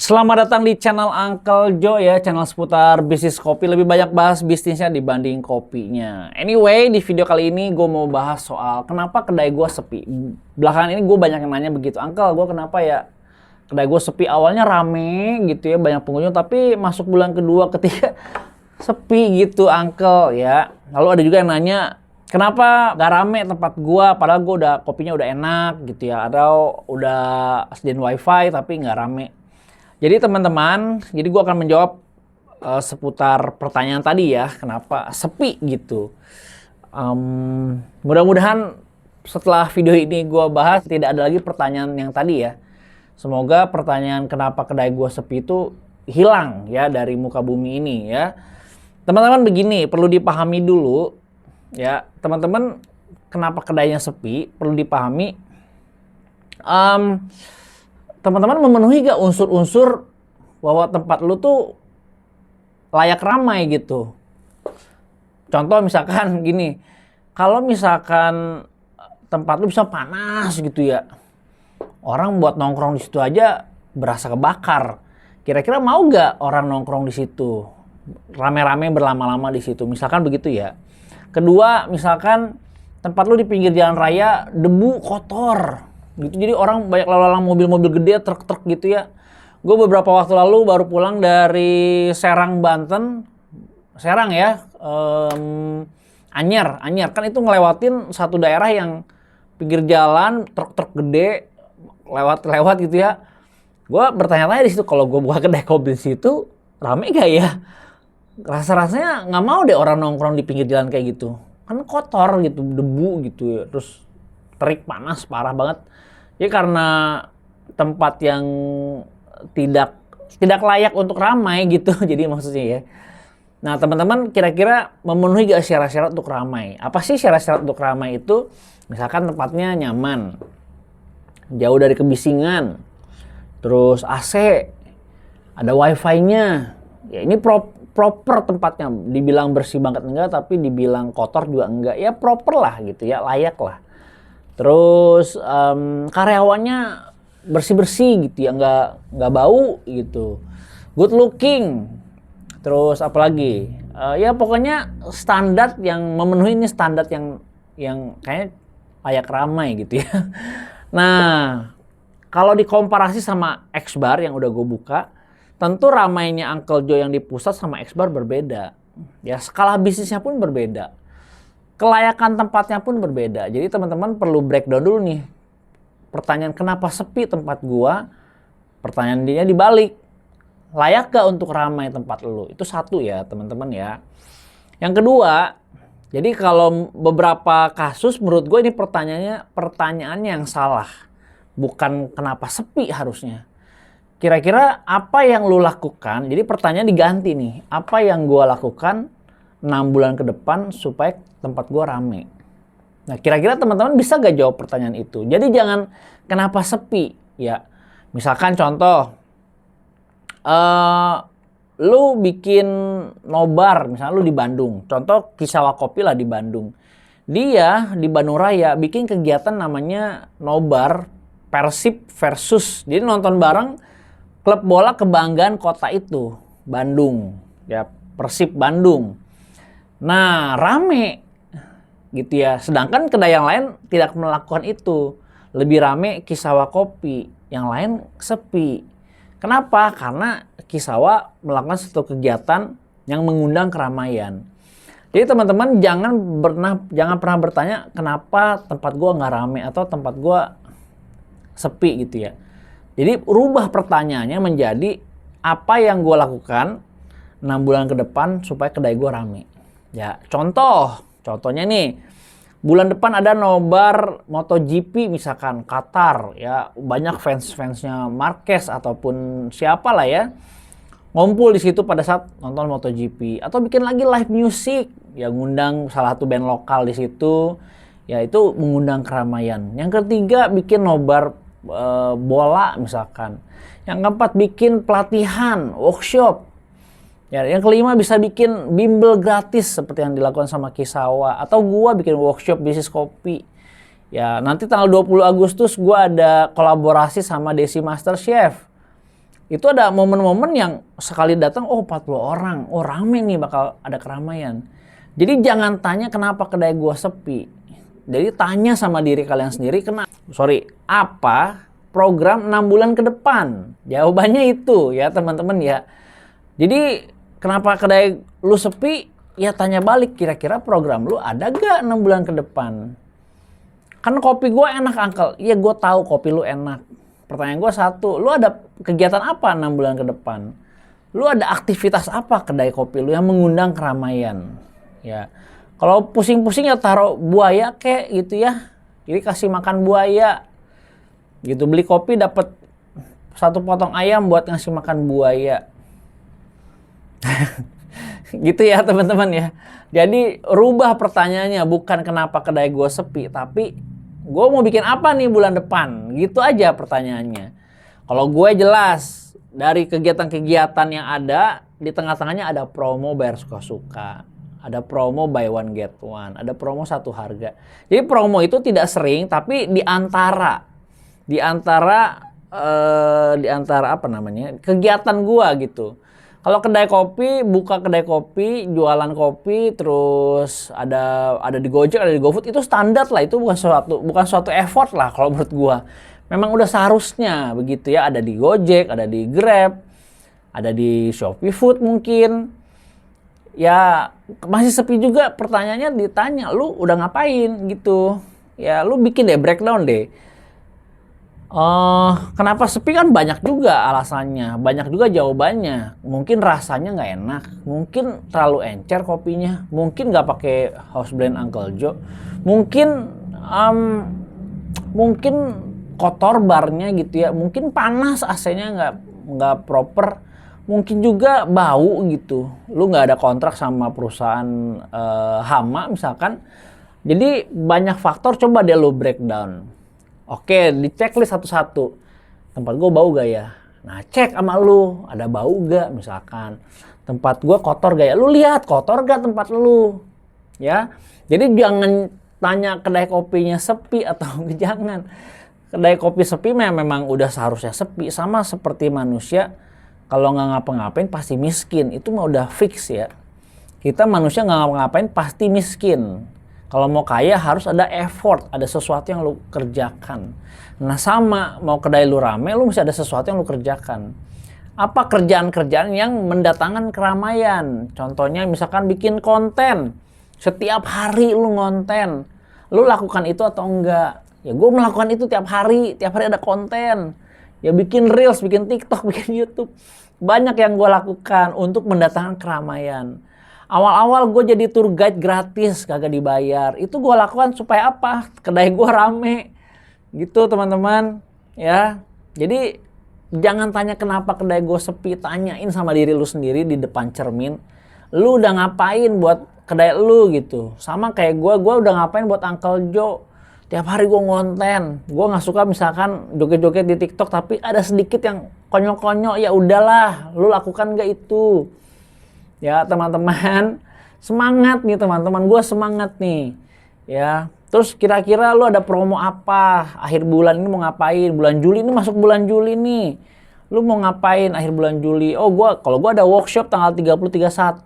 Selamat datang di channel Uncle Joe ya, channel seputar bisnis kopi. Lebih banyak bahas bisnisnya dibanding kopinya. Anyway, di video kali ini gue mau bahas soal kenapa kedai gue sepi. Belakangan ini gue banyak yang nanya begitu, Uncle, gue kenapa ya kedai gue sepi? Awalnya rame gitu ya, banyak pengunjung, tapi masuk bulan kedua, ketiga sepi gitu, Uncle ya. Lalu ada juga yang nanya, kenapa gak rame tempat gua, padahal gua kopinya udah enak gitu ya, atau udah sediain wifi tapi nggak rame. Jadi teman-teman, gua akan menjawab seputar pertanyaan tadi ya, kenapa sepi gitu. Mudah-mudahan setelah video ini gua bahas tidak ada lagi pertanyaan yang tadi ya. Semoga pertanyaan kenapa kedai gua sepi itu hilang ya dari muka bumi ini ya. Teman-teman, begini, perlu dipahami dulu ya, teman-teman, kenapa kedainya sepi, perlu dipahami. Teman-teman memenuhi gak unsur-unsur bahwa tempat lu tuh layak ramai gitu. Contoh misalkan gini, kalau misalkan tempat lu bisa panas gitu ya, orang buat nongkrong di situ aja berasa kebakar. Kira-kira mau gak orang nongkrong di situ, rame-rame berlama-lama di situ, misalkan begitu ya. Kedua, misalkan tempat lu di pinggir jalan raya, debu kotor gitu, jadi orang banyak lalu-lalang mobil-mobil gede, truk-truk gitu ya. Gue beberapa waktu lalu baru pulang dari Serang, Banten. Serang ya, Anyer kan itu ngelewatin satu daerah yang pinggir jalan, truk-truk gede lewat gitu ya. Gue bertanya-tanya di situ, kalau gue buka kedai kopi di situ rame gak ya? Rasa-rasanya nggak mau deh orang nongkrong di pinggir jalan kayak gitu, kan kotor gitu, debu gitu ya, terus terik panas parah banget ya, karena tempat yang tidak layak untuk ramai gitu. Jadi maksudnya ya, nah teman-teman, kira-kira memenuhi gak syarat-syarat untuk ramai? Apa sih syarat-syarat untuk ramai itu? Misalkan tempatnya nyaman, jauh dari kebisingan, terus AC, ada wifi-nya ya, ini proper tempatnya. Dibilang bersih banget enggak, tapi dibilang kotor juga enggak ya, proper lah gitu ya, layak lah. Terus karyawannya bersih-bersih gitu ya, nggak bau gitu, good looking. Terus apalagi ya pokoknya standar yang memenuhi, ini standar yang kayaknya layak ramai gitu ya. Nah, kalau dikomparasi sama X-Bar yang udah gue buka, tentu ramainya Uncle Joe yang di pusat sama X-Bar berbeda. Ya, skala bisnisnya pun berbeda. Kelayakan tempatnya pun berbeda. Jadi teman-teman perlu breakdown dulu nih. Pertanyaan kenapa sepi tempat gua? Pertanyaan dia dibalik. Layak gak untuk ramai tempat lu? Itu satu ya teman-teman ya. Yang kedua, jadi kalau beberapa kasus menurut gue ini pertanyaannya yang salah. Bukan kenapa sepi harusnya. Kira-kira apa yang lu lakukan? Jadi pertanyaan diganti nih. Apa yang gua lakukan 6 bulan ke depan supaya tempat gua rame? Nah, kira-kira teman-teman bisa gak jawab pertanyaan itu? Jadi jangan kenapa sepi ya. Misalkan contoh, lu bikin nobar, misalnya lu di Bandung. Contoh Kisawa Kopi lah di Bandung. Dia di Bandung Raya bikin kegiatan namanya nobar Persib versus. Jadi nonton bareng klub bola kebanggaan kota itu, Bandung ya, Persib Bandung. Nah, rame gitu ya. Sedangkan kedai yang lain tidak melakukan itu. Lebih rame Kisawa Kopi, yang lain sepi. Kenapa? Karena Kisawa melakukan satu kegiatan yang mengundang keramaian. Jadi teman-teman jangan pernah bertanya kenapa tempat gua nggak rame atau tempat gua sepi gitu ya. Jadi rubah pertanyaannya menjadi apa yang gua lakukan 6 bulan ke depan supaya kedai gua rame. Ya, contohnya nih, bulan depan ada nobar MotoGP misalkan, Qatar ya, banyak fans-fansnya Marquez ataupun siapa lah ya, ngumpul di situ pada saat nonton MotoGP. Atau bikin lagi live music ya, ngundang salah satu band lokal di situ ya, itu mengundang keramaian. Yang ketiga bikin nobar bola misalkan. Yang keempat bikin pelatihan, workshop. Ya, yang kelima bisa bikin bimbel gratis seperti yang dilakukan sama Kisawa, atau gua bikin workshop bisnis kopi. Ya, nanti tanggal 20 Agustus gua ada kolaborasi sama Desi Master Chef. Itu ada momen-momen yang sekali datang, oh 40 orang, oh rame nih, bakal ada keramaian. Jadi jangan tanya kenapa kedai gua sepi. Jadi tanya sama diri kalian sendiri, apa program 6 bulan ke depan? Jawabannya itu ya teman-teman ya. Jadi kenapa kedai lu sepi? Ya tanya balik, kira-kira program lu ada gak 6 bulan ke depan? Kan kopi gua enak, Uncle. Iya, gua tahu kopi lu enak. Pertanyaan gue satu, lu ada kegiatan apa 6 bulan ke depan? Lu ada aktivitas apa kedai kopi lu yang mengundang keramaian? Ya, kalau pusing-pusing ya taruh buaya kek gitu ya. Jadi kasih makan buaya. Gitu, beli kopi dapat 1 potong ayam buat ngasih makan buaya. Gitu ya teman-teman ya. Jadi rubah pertanyaannya, bukan kenapa kedai gue sepi, tapi gue mau bikin apa nih bulan depan? Gitu aja pertanyaannya. Kalau gue jelas, dari kegiatan-kegiatan yang ada, di tengah-tengahnya ada promo bayar suka-suka. Ada promo buy one get one. Ada promo 1 harga. Jadi promo itu tidak sering, tapi di antara apa namanya, kegiatan gue gitu. Kalau kedai kopi, buka kedai kopi, jualan kopi, terus ada di Gojek, ada di GoFood, itu standar lah, itu bukan suatu effort lah kalau menurut gua. Memang udah seharusnya begitu ya, ada di Gojek, ada di Grab, ada di Shopee Food mungkin. Ya masih sepi juga, pertanyaannya ditanya, lu udah ngapain gitu. Ya lu bikin deh breakdown deh. Kenapa sepi kan banyak juga alasannya, banyak juga jawabannya. Mungkin rasanya nggak enak, mungkin terlalu encer kopinya, mungkin nggak pakai house blend Uncle Joe, mungkin kotor barnya gitu ya, mungkin panas AC-nya nggak proper, mungkin juga bau gitu. Lu nggak ada kontrak sama perusahaan hama misalkan. Jadi banyak faktor, coba deh lu breakdown. Oke, di checklist satu-satu. Tempat gue bau gak ya? Nah, cek sama lu. Ada bau gak misalkan? Tempat gue kotor gak ya? Lu lihat kotor gak tempat lu? Ya. Jadi jangan tanya kedai kopinya sepi atau jangan. Kedai kopi sepi memang udah seharusnya sepi. Sama seperti manusia, kalau nggak ngapa-ngapain pasti miskin. Itu mah udah fix ya. Kita manusia nggak ngapa-ngapain pasti miskin. Kalau mau kaya harus ada effort, ada sesuatu yang lu kerjakan. Nah sama, mau kedai lu rame, lu mesti ada sesuatu yang lu kerjakan. Apa kerjaan-kerjaan yang mendatangkan keramaian? Contohnya misalkan bikin konten. Setiap hari lu ngonten. Lu lakukan itu atau enggak? Ya gue melakukan itu tiap hari ada konten. Ya bikin Reels, bikin TikTok, bikin YouTube. Banyak yang gue lakukan untuk mendatangkan keramaian. Awal-awal gue jadi tour guide gratis, kagak dibayar. Itu gue lakukan supaya apa? Kedai gue rame. Gitu teman-teman. Ya, jadi jangan tanya kenapa kedai gue sepi. Tanyain sama diri lu sendiri di depan cermin. Lu udah ngapain buat kedai lu gitu. Sama kayak gue udah ngapain buat Uncle Joe. Tiap hari gue ngonten. Gue gak suka misalkan joget-joget di TikTok, tapi ada sedikit yang konyol-konyol. Ya udahlah, lu lakukan gak itu? Ya teman-teman, semangat nih teman-teman, gue semangat nih. Ya, terus kira-kira lu ada promo apa? Akhir bulan ini mau ngapain? Bulan Juli ini masuk bulan Juli nih. Lu mau ngapain akhir bulan Juli? Oh, kalau gue ada workshop tanggal 30-31.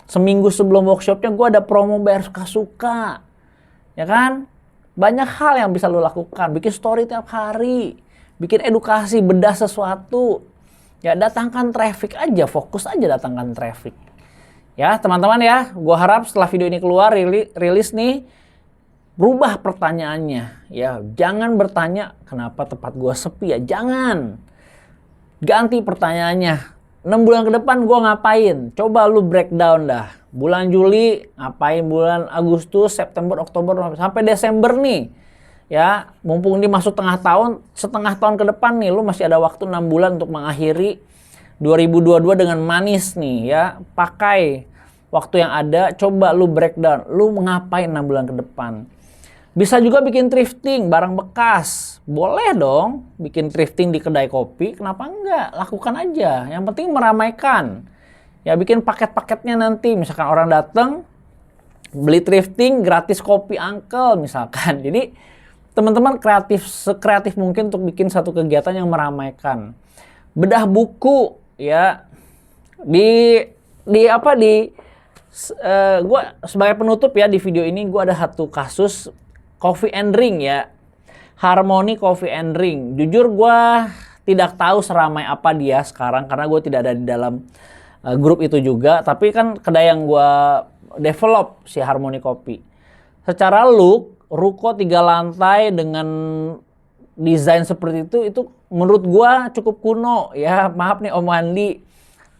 Seminggu sebelum workshopnya gue ada promo bayar suka-suka. Ya kan? Banyak hal yang bisa lu lakukan. Bikin story tiap hari. Bikin edukasi, bedah sesuatu. Ya datangkan traffic aja, fokus aja datangkan traffic. Ya teman-teman ya, gue harap setelah video ini keluar, rilis nih, berubah pertanyaannya. Ya jangan bertanya kenapa tempat gue sepi ya, jangan. Ganti pertanyaannya, 6 bulan ke depan gue ngapain? Coba lu breakdown dah. Bulan Juli ngapain, bulan Agustus, September, Oktober, sampai Desember nih. Ya, mumpung ini masuk setengah tahun ke depan nih, lu masih ada waktu 6 bulan untuk mengakhiri 2022 dengan manis nih ya. Pakai waktu yang ada, coba lu breakdown, lu ngapain 6 bulan ke depan. Bisa juga bikin thrifting, barang bekas. Boleh dong bikin thrifting di kedai kopi, kenapa enggak? Lakukan aja, yang penting meramaikan. Ya bikin paket-paketnya nanti, misalkan orang datang, beli thrifting, gratis kopi Uncle misalkan. Jadi teman-teman sekreatif mungkin untuk bikin satu kegiatan yang meramaikan. bedah buku ya. Gue sebagai penutup ya di video ini, gue ada satu kasus Coffee and Ring ya. Harmony Coffee and Ring. Jujur gue tidak tahu seramai apa dia sekarang karena gue tidak ada di dalam grup itu juga. Tapi kan kedai yang gue develop si Harmony Coffee. Secara look, ruko 3 lantai dengan desain seperti itu menurut gue cukup kuno ya. Maaf nih Om Andi,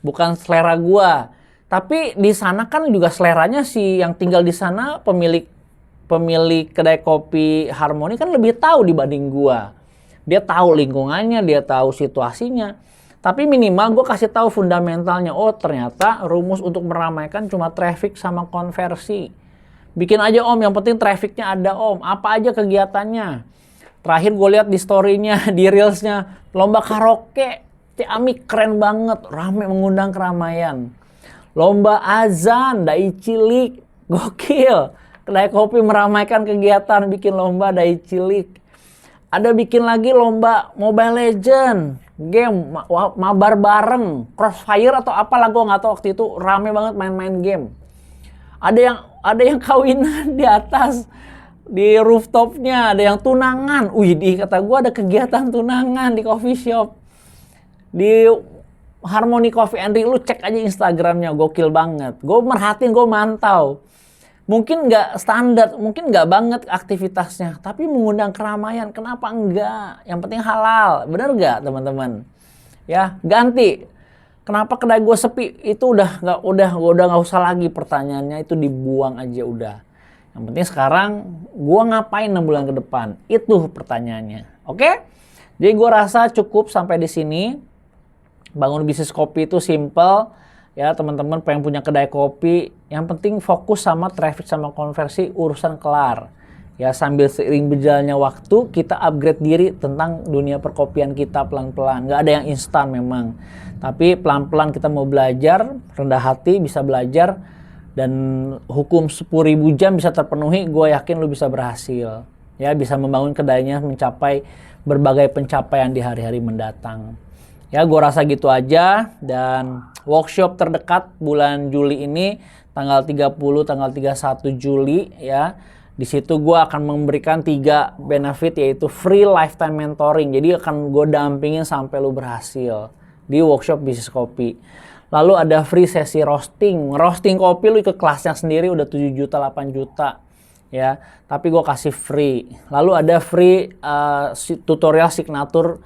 bukan selera gue. Tapi di sana kan juga seleranya si yang tinggal di sana, pemilik kedai kopi Harmony kan lebih tahu dibanding gua. Dia tahu lingkungannya, dia tahu situasinya. Tapi minimal gua kasih tahu fundamentalnya. Oh, ternyata rumus untuk meramaikan cuma traffic sama konversi. Bikin aja Om, yang penting trafficnya ada Om. Apa aja kegiatannya. Terakhir gue lihat di story-nya, di reels-nya, lomba karaoke. Ciamik keren banget, rame mengundang keramaian. Lomba azan, dai cilik, gokil. Kedai kopi meramaikan kegiatan, bikin lomba dai cilik. Ada bikin lagi lomba Mobile Legend, game, mabar bareng, Crossfire atau apalah, gue nggak tahu waktu itu rame banget main-main game. Ada yang kawinan di atas, di rooftopnya, ada yang tunangan. Wih, kata gue ada kegiatan tunangan di coffee shop. Di Harmony Coffee and Ring, lu cek aja Instagramnya, gokil banget. Gue merhatiin, gue mantau. Mungkin nggak standar, mungkin nggak banget aktivitasnya, tapi mengundang keramaian, kenapa enggak? Yang penting halal, bener nggak teman-teman? Ya, ganti. Kenapa kedai gue sepi? Itu udah nggak usah lagi pertanyaannya, itu dibuang aja udah. Yang penting sekarang gue ngapain 6 bulan ke depan? Itu pertanyaannya. Oke? Jadi gue rasa cukup sampai di sini. Bangun bisnis kopi itu simple ya teman-teman. Pengen punya kedai kopi, yang penting fokus sama traffic sama konversi, urusan kelar ya. Sambil seiring berjalannya waktu kita upgrade diri tentang dunia perkopian kita pelan-pelan. Nggak ada yang instan memang, tapi pelan-pelan kita mau belajar, rendah hati bisa belajar, dan hukum 10.000 jam bisa terpenuhi. Gue yakin lu bisa berhasil ya, bisa membangun kedainya mencapai berbagai pencapaian di hari-hari mendatang. Ya, gue rasa gitu aja. Dan workshop terdekat bulan Juli ini, tanggal 30, tanggal 31 Juli ya. Di situ gue akan memberikan 3 benefit, yaitu free lifetime mentoring. Jadi akan gue dampingin sampai lu berhasil di workshop bisnis kopi. Lalu ada free sesi roasting. Roasting kopi lu ikut kelasnya sendiri udah 7 juta, 8 juta. Ya, tapi gue kasih free. Lalu ada free tutorial signature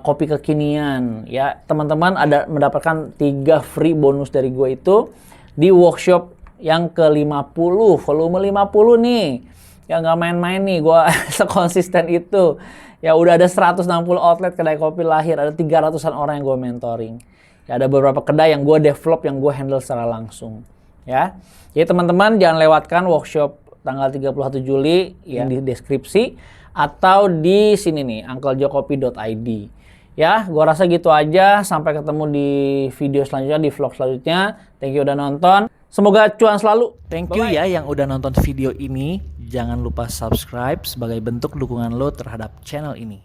kopi kekinian ya. Teman-teman ada mendapatkan 3 free bonus dari gue itu di workshop yang ke-50, volume 50 nih. Ya nggak main-main nih, gue sekonsisten itu. Ya udah ada 160 outlet kedai kopi lahir, ada 300-an orang yang gue mentoring. Ya ada beberapa kedai yang gue develop, yang gue handle secara langsung. Ya, jadi teman-teman jangan lewatkan workshop tanggal 31 Juli yang di deskripsi. Atau di sini nih, unclejokopi.id. Ya, gua rasa gitu aja. Sampai ketemu di video selanjutnya, di vlog selanjutnya. Thank you udah nonton. Semoga cuan selalu. Thank you ya yang udah nonton video ini. Jangan lupa subscribe sebagai bentuk dukungan lo terhadap channel ini.